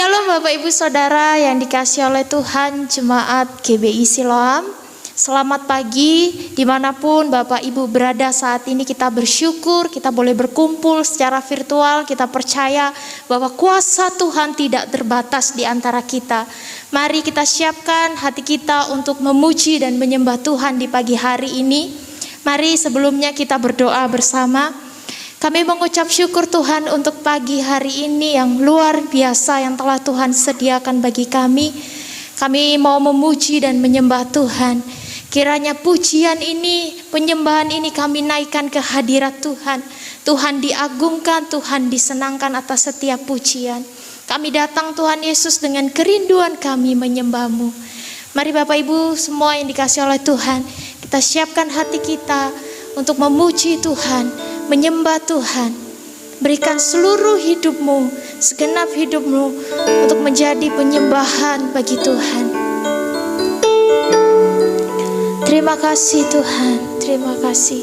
Shalom Bapak Ibu Saudara yang dikasihi oleh Tuhan, Jemaat GBI Siloam. Selamat pagi, dimanapun Bapak Ibu berada saat ini. Kita bersyukur, kita boleh berkumpul secara virtual. Kita percaya bahwa kuasa Tuhan tidak terbatas di antara kita. Mari kita siapkan hati kita untuk memuji dan menyembah Tuhan di pagi hari ini. Mari sebelumnya kita berdoa bersama. Kami mengucap syukur Tuhan untuk pagi hari ini yang luar biasa yang telah Tuhan sediakan bagi kami. Kami mau memuji dan menyembah Tuhan. Kiranya pujian ini, penyembahan ini kami naikkan ke hadirat Tuhan. Tuhan diagungkan, Tuhan disenangkan atas setiap pujian. Kami datang Tuhan Yesus dengan kerinduan kami menyembah-Mu. Mari Bapak Ibu semua yang dikasihi oleh Tuhan, kita siapkan hati kita untuk memuji Tuhan, menyembah Tuhan. Berikan seluruh hidupmu, segenap hidupmu untuk menjadi penyembahan bagi Tuhan. Terima kasih Tuhan, terima kasih.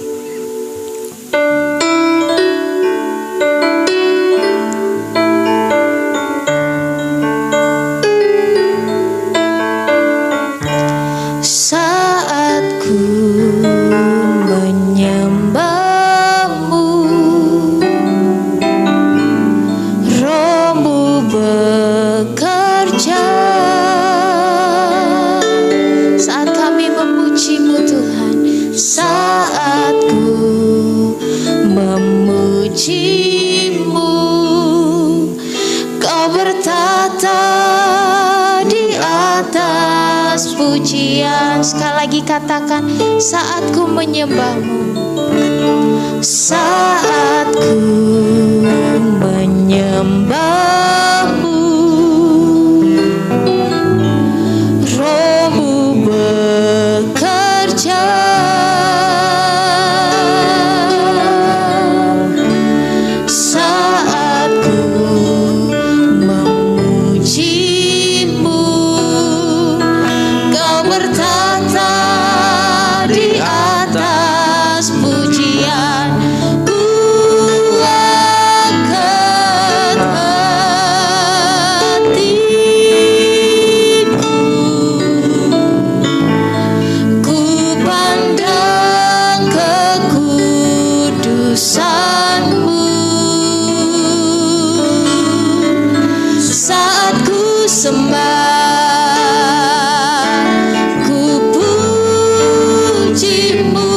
Saat ku menyembahmu, Roh-Mu bekerja. Saat kami memuji-Mu Tuhan, saat ku memuji-Mu, Kau bertata di atas pujian. Sekali lagi katakan, saat ku menyembah-Mu, saat ku menyembah-Mu, Roh-Mu bekerja. Saat ku memuji-Mu, Kau bertata di atas pujian. Ku angkat hatiku, ku pandang kekudusan-Mu. Saat ku sembah, ku puji-Mu,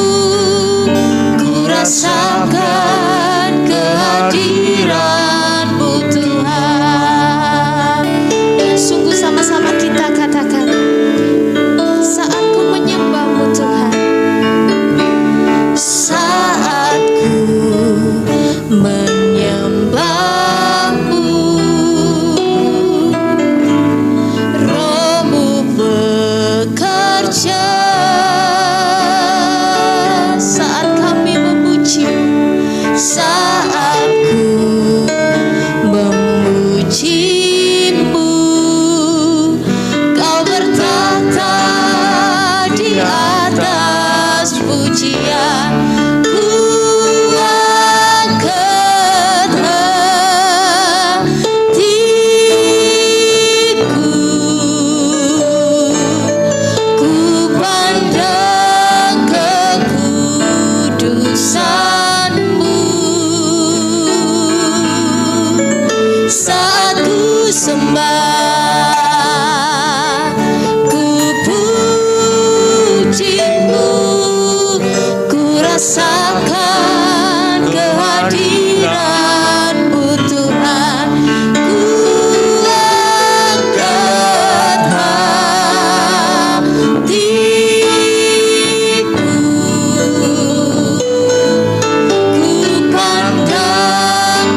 ku rasakan kehadiran-Mu Tuhan. Dan sungguh sama-sama kita katakan, saat ku menyembah-Mu Tuhan, saat ku menyembah-Mu, Roh-Mu bekerja. Saat kami memuji-Mu, saat ku memuji-Mu, Kau bertata di atas pujian. Ku angkat hatiku, ku pandang kekudusan-Mu. Saat ku sembah, ku puji-Mu, ku rasakan kehadiran-Mu Tuhan. Ku angkat hatiku, ku pandang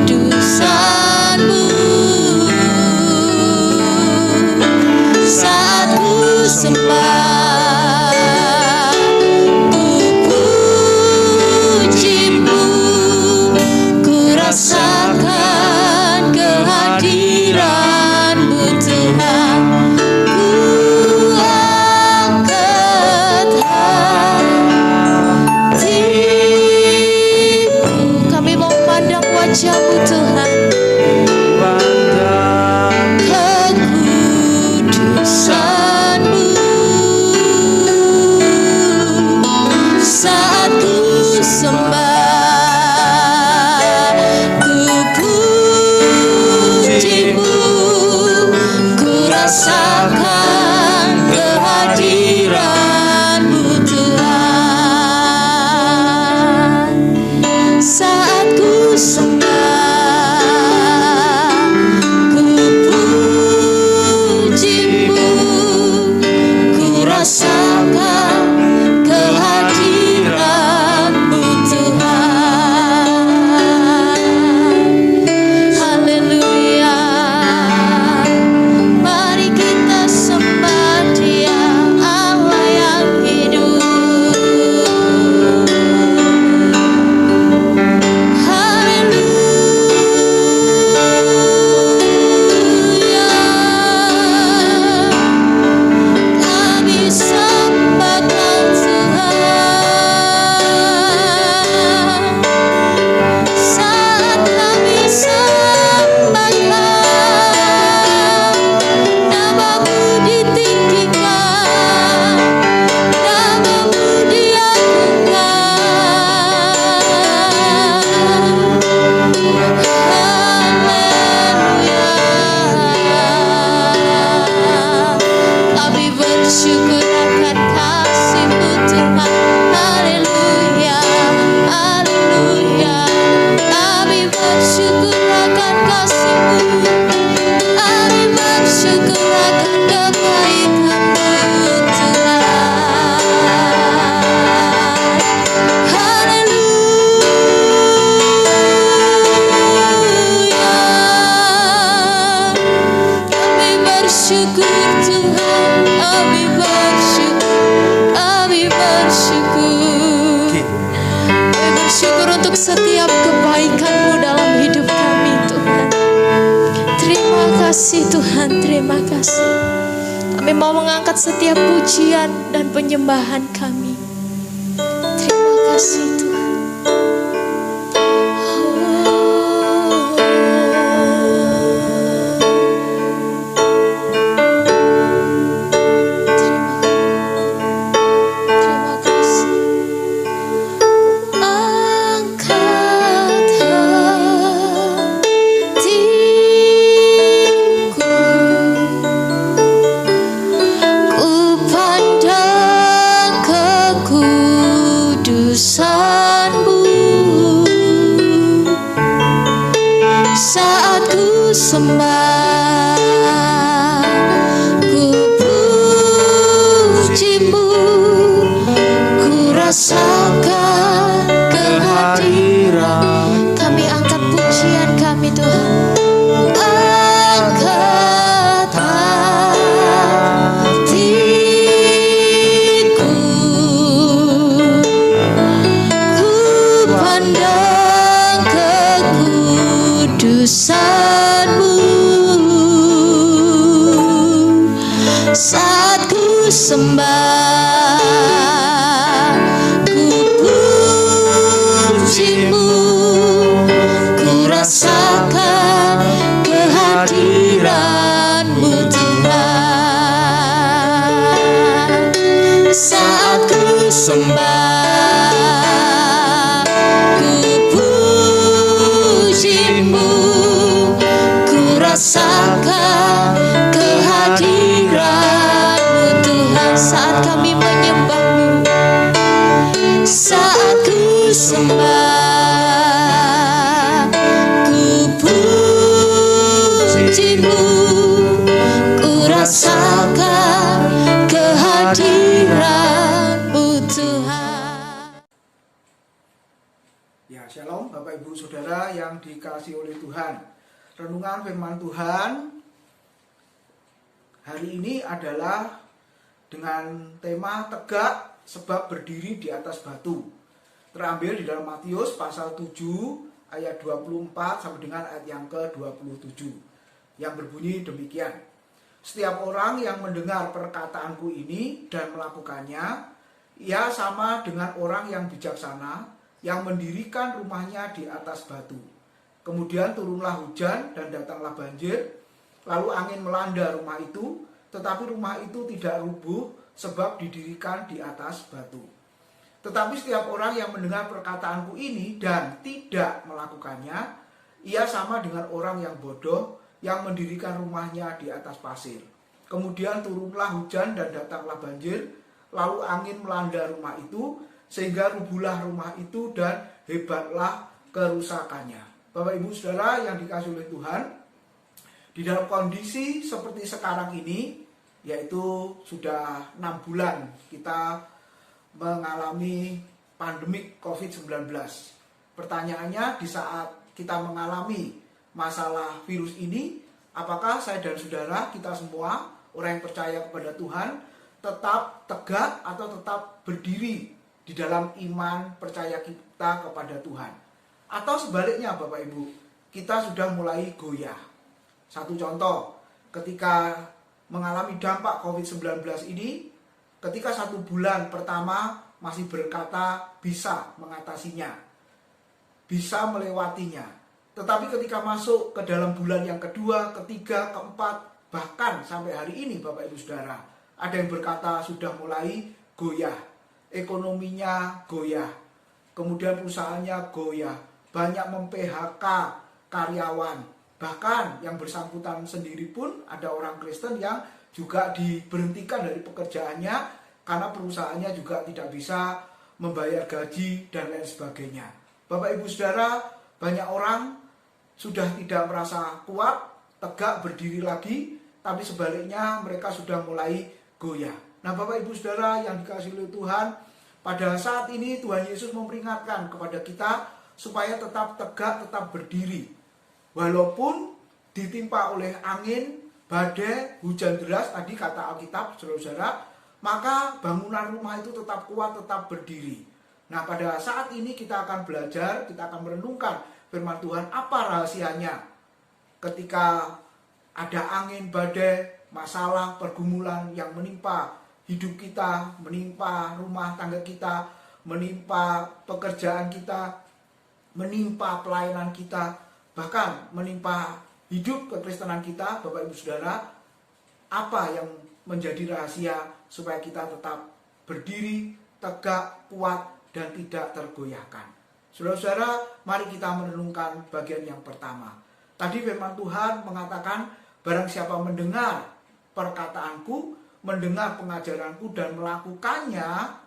kekudusan-Mu. untuk setiap kebaikan-Mu dalam hidup kami Tuhan. Terima kasih Tuhan, terima kasih. Kami mau mengangkat setiap pujian dan penyembahan kami. Terima kasih Tuhan. Sembah, ku puji-Mu, ku rasakan kehadiran. Kami angkat pujian kami Tuhan. Angkat hatiku, ku pandang kekudusan-Mu. Saat ku sembah, ku puji-Mu, ku rasakan kehadiran-Mu Tuhan. Saat ku sembah, ku puji-Mu, ku rasakan kehadiran-Mu Tuhan. Saat kami menyembah-Mu, saat ku sembah, ku puji-Mu, ku rasakan kehadiran-Mu Tuhan. Ya, shalom Bapak Ibu Saudara yang dikasihi oleh Tuhan. Renungan firman Tuhan hari ini adalah dengan tema tegak sebab berdiri di atas batu. Terambil di dalam Matius pasal 7 ayat 24 sampai dengan ayat yang ke-27. Yang berbunyi demikian. Setiap orang yang mendengar perkataanku ini dan melakukannya, ia sama dengan orang yang bijaksana yang mendirikan rumahnya di atas batu. Kemudian turunlah hujan dan datanglah banjir, lalu angin melanda rumah itu, tetapi rumah itu tidak rubuh sebab didirikan di atas batu. Tetapi setiap orang yang mendengar perkataanku ini dan tidak melakukannya, ia sama dengan orang yang bodoh yang mendirikan rumahnya di atas pasir. Kemudian turunlah hujan dan datanglah banjir, lalu angin melanda rumah itu, sehingga rubuhlah rumah itu dan hebatlah kerusakannya. Bapak Ibu Saudara yang dikasihi oleh Tuhan, di dalam kondisi seperti sekarang ini, yaitu sudah 6 bulan kita mengalami pandemik COVID-19. Pertanyaannya, di saat kita mengalami masalah virus ini, apakah saya dan saudara, kita semua, orang yang percaya kepada Tuhan, tetap tegak atau tetap berdiri di dalam iman percaya kita kepada Tuhan? Atau sebaliknya Bapak Ibu, kita sudah mulai goyah. Satu contoh, ketika mengalami dampak COVID-19 ini, ketika 1 bulan pertama masih berkata bisa mengatasinya, bisa melewatinya. Tetapi ketika masuk ke dalam bulan yang kedua, ketiga, keempat, bahkan sampai hari ini Bapak Ibu Saudara, ada yang berkata sudah mulai goyah, ekonominya goyah, kemudian perusahaannya goyah, banyak mem-PHK karyawan. Bahkan yang bersangkutan sendiri pun ada orang Kristen yang juga diberhentikan dari pekerjaannya karena perusahaannya juga tidak bisa membayar gaji dan lain sebagainya. Bapak Ibu Saudara, banyak orang sudah tidak merasa kuat, tegak berdiri lagi, tapi sebaliknya mereka sudah mulai goyah. Nah Bapak Ibu Saudara yang dikasihi oleh Tuhan, pada saat ini Tuhan Yesus memperingatkan kepada kita supaya tetap tegak, tetap berdiri. Walaupun ditimpa oleh angin, badai, hujan deras, tadi kata Alkitab, saudara-saudara, maka bangunan rumah itu tetap kuat, tetap berdiri. Nah, pada saat ini kita akan belajar, kita akan merenungkan firman Tuhan, apa rahasianya ketika ada angin, badai, masalah, pergumulan yang menimpa hidup kita, menimpa rumah tangga kita, menimpa pekerjaan kita, menimpa pelayanan kita, bahkan menimpa hidup kekristenan kita. Bapak Ibu Saudara, apa yang menjadi rahasia supaya kita tetap berdiri, tegak, kuat, dan tidak tergoyahkan? Saudara-saudara, mari kita merenungkan bagian yang pertama. Tadi firman Tuhan mengatakan, barang siapa mendengar perkataanku, mendengar pengajaranku dan melakukannya,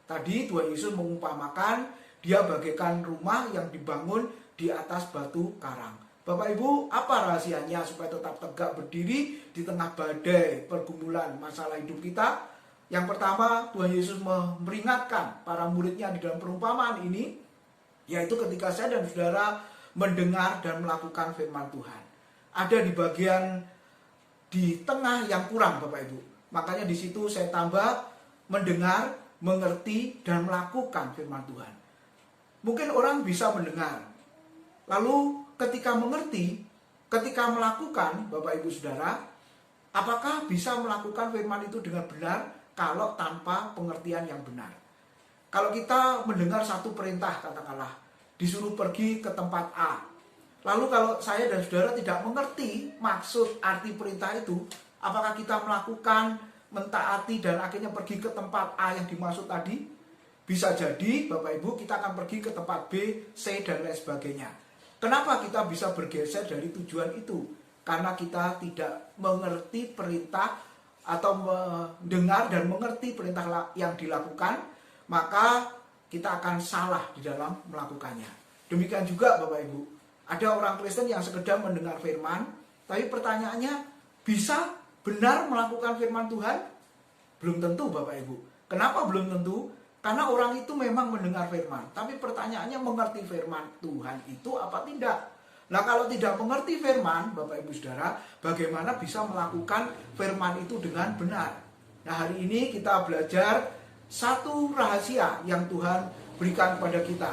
tadi Tuhan Yesus mengumpamakan dia bagaikan rumah yang dibangun di atas batu karang. Bapak Ibu, apa rahasianya supaya tetap tegak berdiri di tengah badai, pergumulan, masalah hidup kita? Yang pertama, Tuhan Yesus memperingatkan para muridnya di dalam perumpamaan ini, yaitu ketika saya dan saudara mendengar dan melakukan firman Tuhan. Ada di bagian di tengah yang kurang, Bapak Ibu. Makanya di situ saya tambah mendengar, mengerti, dan melakukan firman Tuhan. Mungkin orang bisa mendengar, lalu ketika mengerti, ketika melakukan, Bapak Ibu Saudara, apakah bisa melakukan firman itu dengan benar kalau tanpa pengertian yang benar? Kalau kita mendengar satu perintah, katakanlah disuruh pergi ke tempat A, lalu kalau saya dan saudara tidak mengerti maksud arti perintah itu, apakah kita melakukan, mentaati, dan akhirnya pergi ke tempat A yang dimaksud tadi? Bisa jadi Bapak Ibu kita akan pergi ke tempat B, C, dan lain sebagainya. Kenapa kita bisa bergeser dari tujuan itu? Karena kita tidak mengerti perintah atau mendengar dan mengerti perintah yang dilakukan, maka kita akan salah di dalam melakukannya. Demikian juga Bapak Ibu, ada orang Kristen yang sekedar mendengar firman, tapi pertanyaannya, bisa benar melakukan firman Tuhan? Belum tentu Bapak Ibu. Kenapa belum tentu? Karena orang itu memang mendengar firman, tapi pertanyaannya mengerti firman Tuhan itu apa tidak? Nah, kalau tidak mengerti firman, Bapak Ibu Saudara, bagaimana bisa melakukan firman itu dengan benar? Nah, hari ini kita belajar satu rahasia yang Tuhan berikan kepada kita.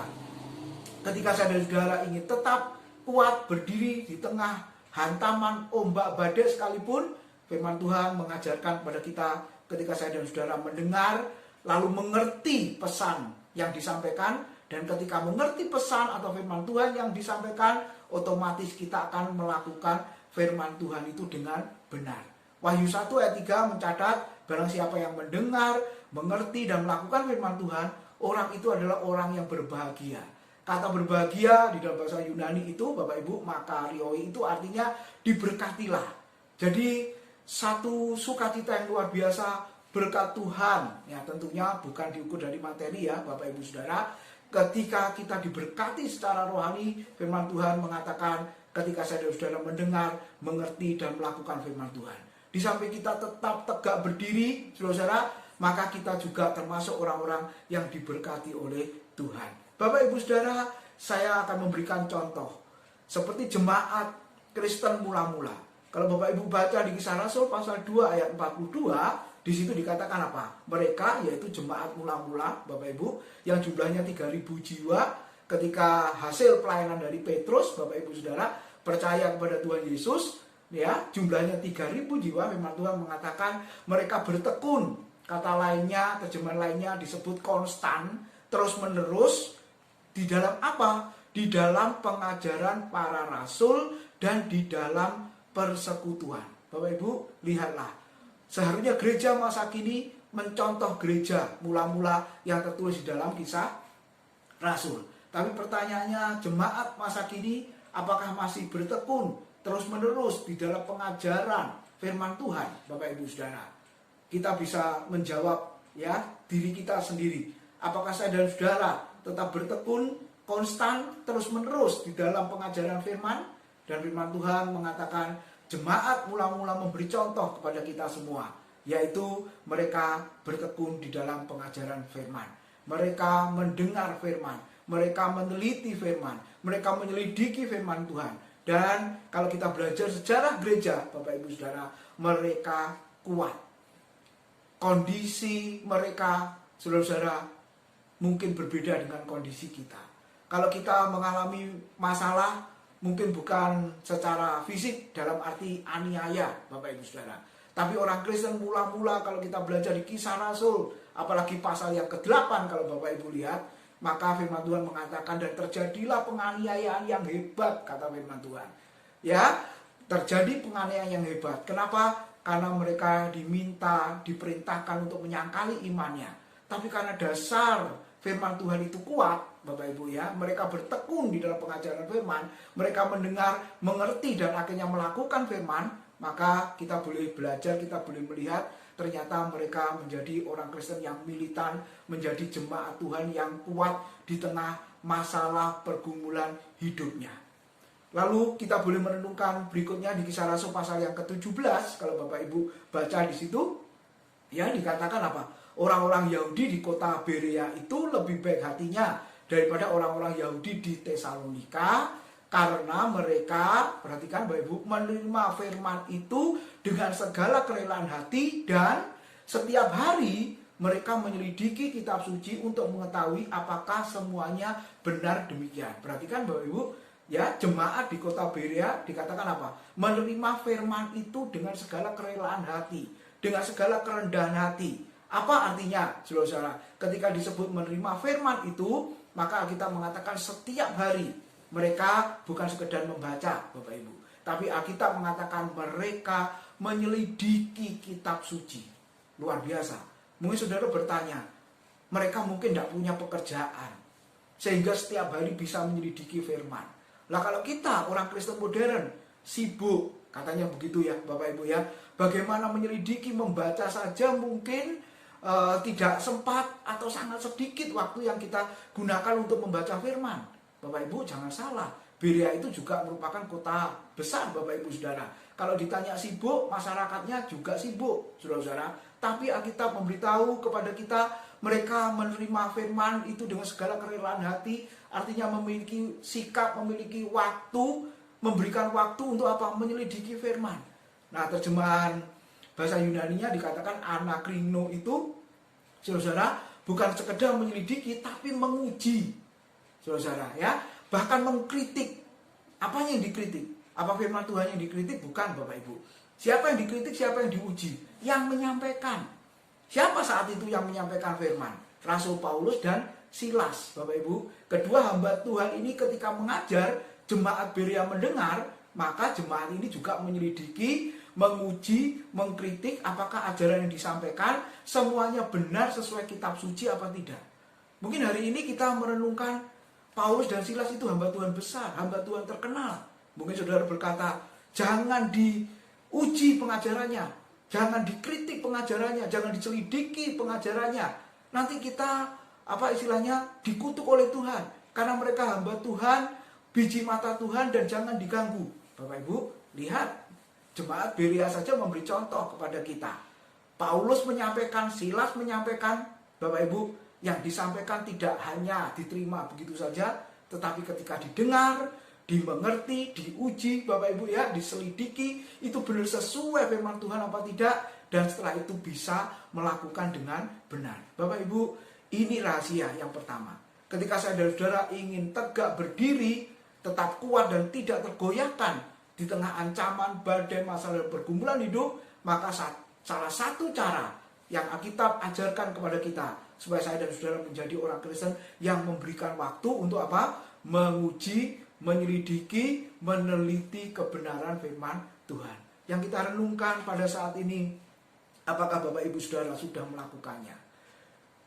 Ketika saya dan saudara ingin tetap kuat berdiri di tengah hantaman ombak badai sekalipun, firman Tuhan mengajarkan kepada kita ketika saya dan saudara mendengar, lalu mengerti pesan yang disampaikan, dan ketika mengerti pesan atau firman Tuhan yang disampaikan, otomatis kita akan melakukan firman Tuhan itu dengan benar. Wahyu 1 ayat 3 mencatat, barang siapa yang mendengar, mengerti, dan melakukan firman Tuhan, orang itu adalah orang yang berbahagia. Kata berbahagia di dalam bahasa Yunani itu, Bapak Ibu, makarioi, itu artinya diberkatilah. Jadi satu sukacita yang luar biasa, berkat Tuhan, ya tentunya bukan diukur dari materi ya Bapak Ibu Saudara. Ketika kita diberkati secara rohani, firman Tuhan mengatakan ketika saya dan saudara mendengar, mengerti, dan melakukan firman Tuhan, di samping kita tetap tegak berdiri, saudara, maka kita juga termasuk orang-orang yang diberkati oleh Tuhan. Bapak Ibu Saudara, saya akan memberikan contoh seperti jemaat Kristen mula-mula. Kalau Bapak Ibu baca di Kisah Rasul pasal 2 ayat 42, di situ dikatakan apa? Mereka, yaitu jemaat mula-mula, Bapak Ibu, yang jumlahnya 3.000 jiwa, ketika hasil pelayanan dari Petrus, Bapak Ibu Saudara, percaya kepada Tuhan Yesus, ya, jumlahnya 3.000 jiwa, memang Tuhan mengatakan mereka bertekun. Kata lainnya, terjemahan lainnya disebut konstan, terus-menerus, di dalam apa? Di dalam pengajaran para rasul dan di dalam persekutuan. Bapak Ibu, lihatlah. Seharusnya gereja masa kini mencontoh gereja mula-mula yang tertulis di dalam Kisah Rasul. Tapi pertanyaannya, jemaat masa kini apakah masih bertekun terus-menerus di dalam pengajaran firman Tuhan, Bapak Ibu Saudara? Kita bisa menjawab ya diri kita sendiri. Apakah saya dan saudara tetap bertekun, konstan, terus-menerus di dalam pengajaran firman? Dan firman Tuhan mengatakan jemaat mula-mula memberi contoh kepada kita semua, yaitu mereka bertekun di dalam pengajaran firman. Mereka mendengar firman, mereka meneliti firman, mereka menyelidiki firman Tuhan. Dan kalau kita belajar sejarah gereja, Bapak Ibu Saudara, mereka kuat. Kondisi mereka, saudara-saudara, mungkin berbeda dengan kondisi kita. Kalau kita mengalami masalah, mungkin bukan secara fisik dalam arti aniaya, Bapak Ibu Saudara. Tapi orang Kristen mula-mula kalau kita belajar di Kisah Rasul, apalagi pasal yang ke-8 kalau Bapak Ibu lihat, maka firman Tuhan mengatakan dan terjadilah penganiayaan yang hebat, kata firman Tuhan. Ya, terjadi penganiayaan yang hebat. Kenapa? Karena mereka diperintahkan untuk menyangkali imannya. Tapi karena dasar firman Tuhan itu kuat, Bapak Ibu ya, mereka bertekun di dalam pengajaran firman, mereka mendengar, mengerti dan akhirnya melakukan firman, maka kita boleh belajar, kita boleh melihat ternyata mereka menjadi orang Kristen yang militan, menjadi jemaat Tuhan yang kuat di tengah masalah pergumulan hidupnya. Lalu kita boleh merenungkan berikutnya di Kisah Rasul pasal yang ke-17, kalau Bapak Ibu baca di situ, ya dikatakan apa? Orang-orang Yahudi di kota Berea itu lebih baik hatinya daripada orang-orang Yahudi di Tesalonika, karena mereka, perhatikan Bapak Ibu, menerima firman itu dengan segala kerelaan hati dan setiap hari mereka menyelidiki kitab suci untuk mengetahui apakah semuanya benar demikian. Perhatikan Bapak Ibu, ya, jemaat di kota Berea dikatakan apa? Menerima firman itu dengan segala kerelaan hati, dengan segala kerendahan hati. Apa artinya, saudara-saudara? Ketika disebut menerima firman itu, maka kita mengatakan setiap hari mereka bukan sekedar membaca, Bapak Ibu, tapi Alkitab mengatakan mereka menyelidiki kitab suci. Luar biasa. Mungkin saudara bertanya, mereka mungkin tidak punya pekerjaan sehingga setiap hari bisa menyelidiki firman. Lah kalau kita orang Kristen modern sibuk, katanya begitu ya Bapak Ibu ya, bagaimana menyelidiki, membaca saja mungkin tidak sempat atau sangat sedikit waktu yang kita gunakan untuk membaca firman. Bapak Ibu jangan salah, Berea itu juga merupakan kota besar Bapak Ibu Saudara. Kalau ditanya sibuk, masyarakatnya juga sibuk, saudara-saudara. Tapi Alkitab memberitahu kepada kita, mereka menerima firman itu dengan segala kerelaan hati, artinya memiliki sikap, memiliki waktu, memberikan waktu untuk apa? Menyelidiki firman. Nah, terjemahan bahasa Yunaninya dikatakan anakrino itu, saudara-saudara, bukan sekedar menyelidiki, tapi menguji, saudara-saudara, ya, bahkan mengkritik. Apanya yang dikritik? Apa firman Tuhan yang dikritik? Bukan, Bapak Ibu. Siapa yang dikritik, siapa yang diuji? Yang menyampaikan. Siapa saat itu yang menyampaikan firman? Rasul Paulus dan Silas, Bapak Ibu. Kedua hamba Tuhan ini ketika mengajar, jemaat Berea mendengar, maka jemaat ini juga menyelidiki, menguji, mengkritik apakah ajaran yang disampaikan semuanya benar sesuai kitab suci apa tidak. Mungkin hari ini kita merenungkan Paulus dan Silas itu hamba Tuhan besar, hamba Tuhan terkenal. Mungkin saudara berkata, jangan diuji pengajarannya, jangan dikritik pengajarannya, jangan diselidiki pengajarannya. Nanti kita dikutuk oleh Tuhan, karena mereka hamba Tuhan, biji mata Tuhan, dan jangan diganggu. Bapak Ibu, lihat, jemaat Berea saja memberi contoh kepada kita. Paulus menyampaikan, Silas menyampaikan, Bapak Ibu, yang disampaikan tidak hanya diterima begitu saja, tetapi ketika didengar, dimengerti, diuji, Bapak Ibu ya, diselidiki, itu benar sesuai firman Tuhan apa tidak, dan setelah itu bisa melakukan dengan benar. Bapak Ibu, ini rahasia yang pertama. Ketika saudara-saudara ingin tegak berdiri, tetap kuat dan tidak tergoyahkan di tengah ancaman, badai, masalah, dan pergumulan hidup, maka salah satu cara yang Alkitab ajarkan kepada kita, supaya saya dan saudara menjadi orang Kristen yang memberikan waktu untuk apa? Menguji, menyelidiki, meneliti kebenaran firman Tuhan. Yang kita renungkan pada saat ini, apakah Bapak Ibu Saudara sudah melakukannya?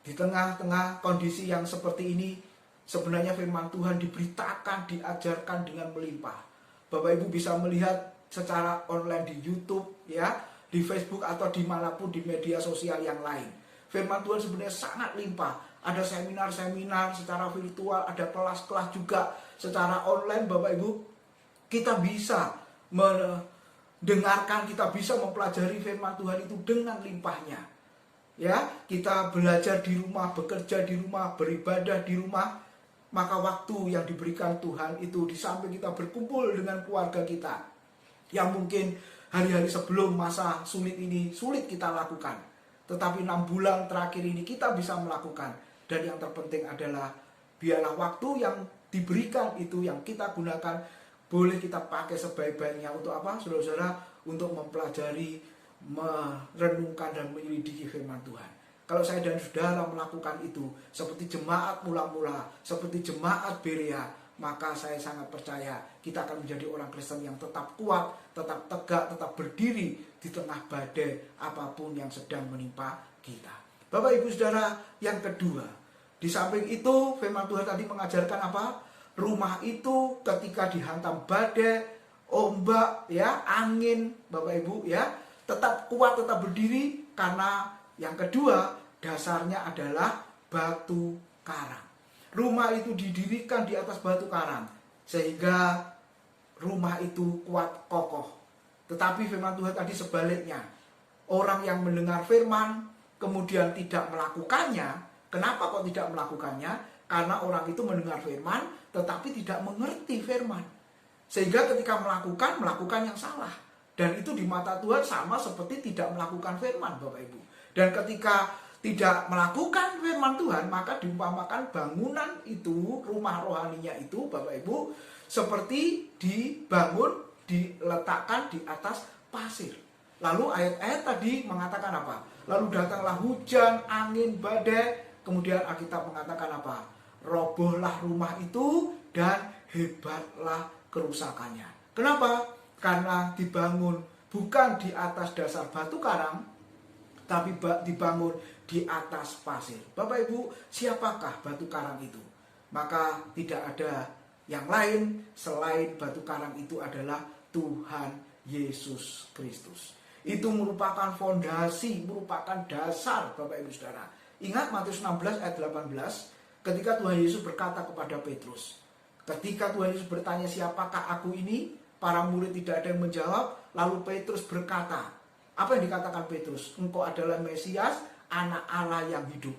Di tengah-tengah kondisi yang seperti ini, sebenarnya firman Tuhan diberitakan, diajarkan dengan melimpah. Bapak Ibu bisa melihat secara online di YouTube, ya, di Facebook atau dimanapun di media sosial yang lain. Firman Tuhan sebenarnya sangat limpah. Ada seminar-seminar secara virtual, ada kelas-kelas juga secara online, Bapak Ibu. Kita bisa mendengarkan, kita bisa mempelajari firman Tuhan itu dengan limpahnya. Ya, kita belajar di rumah, bekerja di rumah, beribadah di rumah. Maka waktu yang diberikan Tuhan itu di samping kita berkumpul dengan keluarga kita, yang mungkin hari-hari sebelum masa sulit ini sulit kita lakukan, tetapi 6 bulan terakhir ini kita bisa melakukan. Dan yang terpenting adalah biarlah waktu yang diberikan itu yang kita gunakan boleh kita pakai sebaik-baiknya untuk apa, saudara-saudara? Untuk mempelajari, merenungkan dan menyelidiki firman Tuhan. Kalau saya dan saudara melakukan itu seperti jemaat mula-mula, seperti jemaat Berea, maka saya sangat percaya kita akan menjadi orang Kristen yang tetap kuat, tetap tegak, tetap berdiri di tengah badai apapun yang sedang menimpa kita. Bapak Ibu Saudara, yang kedua, di samping itu firman Tuhan tadi mengajarkan apa? Rumah itu ketika dihantam badai, ombak, ya, angin, Bapak Ibu, ya, tetap kuat, tetap berdiri karena yang kedua dasarnya adalah batu karang. Rumah itu didirikan di atas batu karang sehingga rumah itu kuat kokoh. Tetapi firman Tuhan tadi sebaliknya. Orang yang mendengar firman kemudian tidak melakukannya. Kenapa kok tidak melakukannya? Karena orang itu mendengar firman tetapi tidak mengerti firman. Sehingga ketika melakukan yang salah. Dan itu di mata Tuhan sama seperti tidak melakukan firman, Bapak Ibu. Dan ketika tidak melakukan firman Tuhan, maka diumpamakan bangunan itu, rumah rohaninya itu, Bapak Ibu, seperti dibangun, diletakkan di atas pasir. Lalu ayat-ayat tadi mengatakan apa? Lalu datanglah hujan, angin, badai, kemudian Alkitab mengatakan apa? Robohlah rumah itu dan hebatlah kerusakannya. Kenapa? Karena dibangun bukan di atas dasar batu karang, tapi dibangun di atas pasir. Bapak Ibu, siapakah batu karang itu? Maka tidak ada yang lain selain batu karang itu adalah Tuhan Yesus Kristus. Itu merupakan fondasi, merupakan dasar, Bapak Ibu Saudara. Ingat Matius 16 ayat 18, ketika Tuhan Yesus berkata kepada Petrus. Ketika Tuhan Yesus bertanya, siapakah aku ini? Para murid tidak ada yang menjawab. Lalu Petrus berkata, apa yang dikatakan Petrus? Engkau adalah Mesias, anak Allah yang hidup.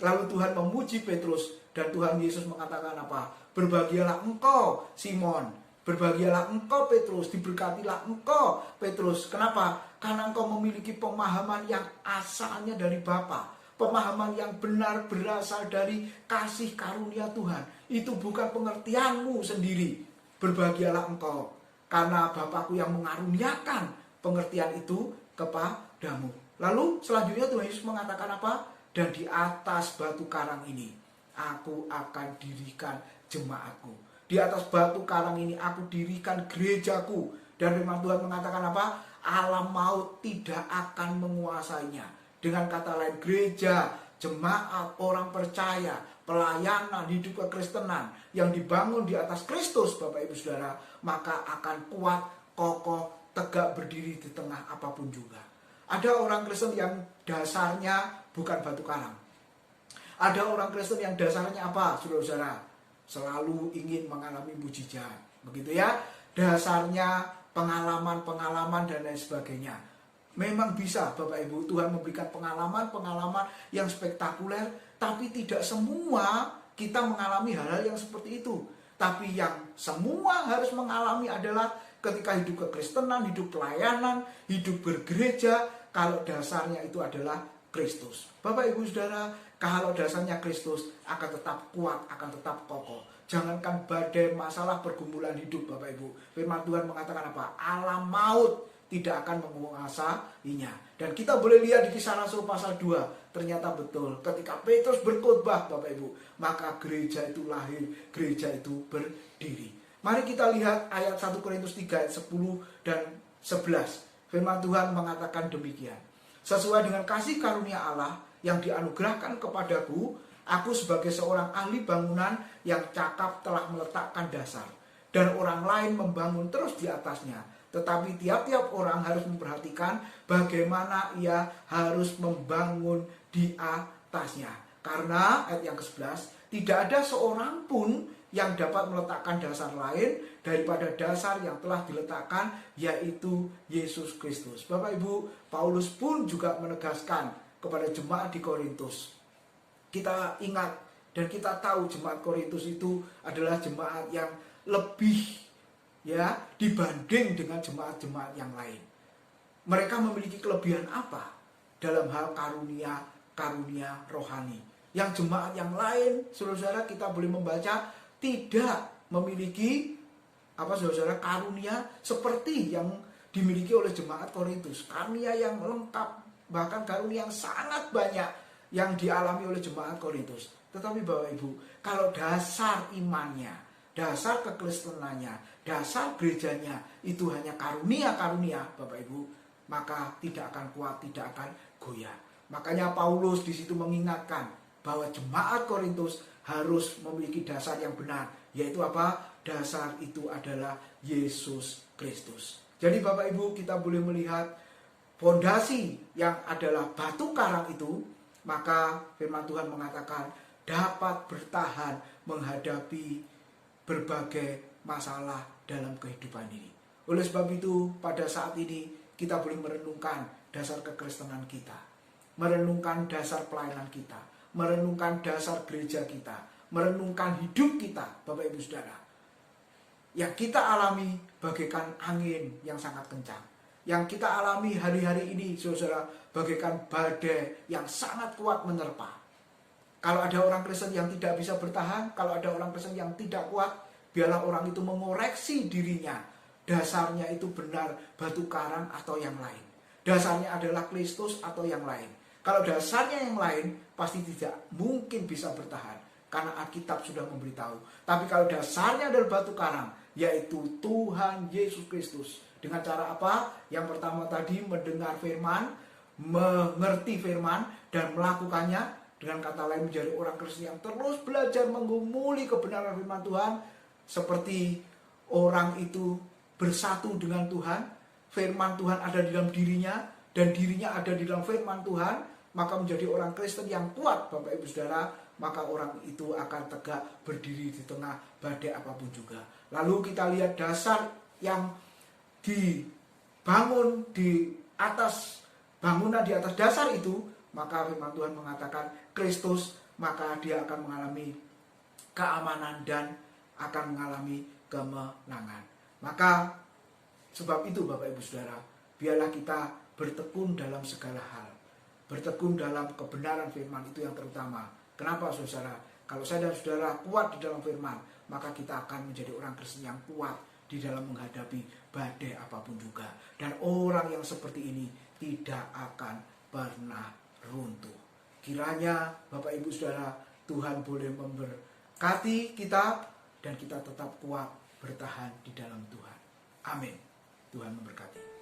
Lalu Tuhan memuji Petrus dan Tuhan Yesus mengatakan apa? Berbahagialah engkau Simon, berbahagialah engkau Petrus, diberkatilah engkau Petrus. Kenapa? Karena engkau memiliki pemahaman yang asalnya dari Bapa. Pemahaman yang benar berasal dari kasih karunia Tuhan. Itu bukan pengertianmu sendiri. Berbahagialah engkau, karena Bapakku yang mengaruniakan pengertian itu kepadamu. Lalu selanjutnya Tuhan Yesus mengatakan apa? Dan di atas batu karang ini aku akan dirikan jemaatku. Di atas batu karang ini aku dirikan gerejaku. Dan firman Tuhan mengatakan apa? Alam maut tidak akan menguasainya. Dengan kata lain, gereja, jemaat, orang percaya, pelayanan, hidup kekristenan yang dibangun di atas Kristus, Bapak Ibu Saudara, maka akan kuat, kokoh, tegak berdiri di tengah apapun juga. Ada orang Kristen yang dasarnya bukan batu karang. Ada orang Kristen yang dasarnya apa, saudara-saudara? Selalu ingin mengalami mujizat, begitu ya. Dasarnya pengalaman-pengalaman dan lain sebagainya. Memang bisa Bapak Ibu, Tuhan memberikan pengalaman-pengalaman yang spektakuler, tapi tidak semua kita mengalami hal-hal yang seperti itu. Tapi yang semua harus mengalami adalah ketika hidup kekristenan, hidup pelayanan, hidup bergereja, kalau dasarnya itu adalah Kristus. Bapak Ibu Saudara, kalau dasarnya Kristus akan tetap kuat, akan tetap kokoh. Jangankan badai masalah pergumulan hidup, Bapak Ibu. Firman Tuhan mengatakan apa? Alam maut tidak akan menguasainya. Dan kita boleh lihat di Kisah Rasul pasal 2. Ternyata betul, ketika Petrus berkhotbah, Bapak Ibu, maka gereja itu lahir, gereja itu berdiri. Mari kita lihat ayat 1 Korintus 3 ayat 10 dan 11. Firman Tuhan mengatakan demikian. Sesuai dengan kasih karunia Allah yang dianugerahkan kepadaku, aku sebagai seorang ahli bangunan yang cakap telah meletakkan dasar, dan orang lain membangun terus di atasnya. Tetapi tiap-tiap orang harus memperhatikan bagaimana ia harus membangun di atasnya. Karena ayat yang ke-11, tidak ada seorang pun yang dapat meletakkan dasar lain daripada dasar yang telah diletakkan, yaitu Yesus Kristus. Bapak Ibu, Paulus pun juga menegaskan kepada jemaat di Korintus. Kita ingat dan kita tahu jemaat Korintus itu adalah jemaat yang lebih dibanding dengan jemaat-jemaat yang lain. Mereka memiliki kelebihan apa dalam hal karunia rohani? Yang jemaat yang lain, saudara-saudara, kita boleh membaca tidak memiliki saudara, karunia seperti yang dimiliki oleh jemaat Korintus. Karunia yang lengkap, bahkan karunia yang sangat banyak yang dialami oleh jemaat Korintus. Tetapi Bapak Ibu, kalau dasar imannya, dasar kekristenannya, dasar gerejanya itu hanya karunia-karunia, Bapak Ibu, maka tidak akan kuat, tidak akan goyah. Makanya Paulus di situ mengingatkan bahwa jemaat Korintus harus memiliki dasar yang benar, yaitu apa? Dasar itu adalah Yesus Kristus. Jadi Bapak Ibu, kita boleh melihat fondasi yang adalah batu karang itu, maka firman Tuhan mengatakan dapat bertahan menghadapi berbagai masalah dalam kehidupan ini. Oleh sebab itu, pada saat ini kita boleh merenungkan dasar kekristenan kita, merenungkan dasar pelayanan kita, merenungkan dasar gereja kita, merenungkan hidup kita, Bapak Ibu Saudara. Yang kita alami bagaikan angin yang sangat kencang. Yang kita alami hari-hari ini, saudara, bagaikan badai yang sangat kuat menerpa. Kalau ada orang Kristen yang tidak bisa bertahan, kalau ada orang Kristen yang tidak kuat, biarlah orang itu mengoreksi dirinya. Dasarnya itu benar batu karang atau yang lain. Dasarnya adalah Kristus atau yang lain. Kalau dasarnya yang lain, pasti tidak mungkin bisa bertahan. Karena Alkitab sudah memberitahu. Tapi kalau dasarnya adalah batu karang, yaitu Tuhan Yesus Kristus. Dengan cara apa? Yang pertama tadi mendengar firman, mengerti firman, dan melakukannya. Dengan kata lain menjadi orang Kristen yang terus belajar menggumuli kebenaran firman Tuhan. Seperti orang itu bersatu dengan Tuhan. Firman Tuhan ada di dalam dirinya, dan dirinya ada di dalam firman Tuhan. Maka menjadi orang Kristen yang kuat, Bapak Ibu Saudara. Maka orang itu akan tegak berdiri di tengah badai apapun juga. Lalu kita lihat dasar yang dibangun di atas bangunan, di atas dasar itu, maka firman Tuhan mengatakan Kristus, maka dia akan mengalami keamanan dan akan mengalami kemenangan. Maka sebab itu Bapak Ibu Saudara, biarlah kita bertekun dalam segala hal. Bertekun dalam kebenaran firman itu yang terutama. Kenapa saudara? Kalau saya dan saudara kuat di dalam firman, maka kita akan menjadi orang Kristen yang kuat di dalam menghadapi badai apapun juga. Dan orang yang seperti ini tidak akan pernah runtuh. Kiranya Bapak Ibu Saudara, Tuhan boleh memberkati kita dan kita tetap kuat bertahan di dalam Tuhan. Amin. Tuhan memberkati.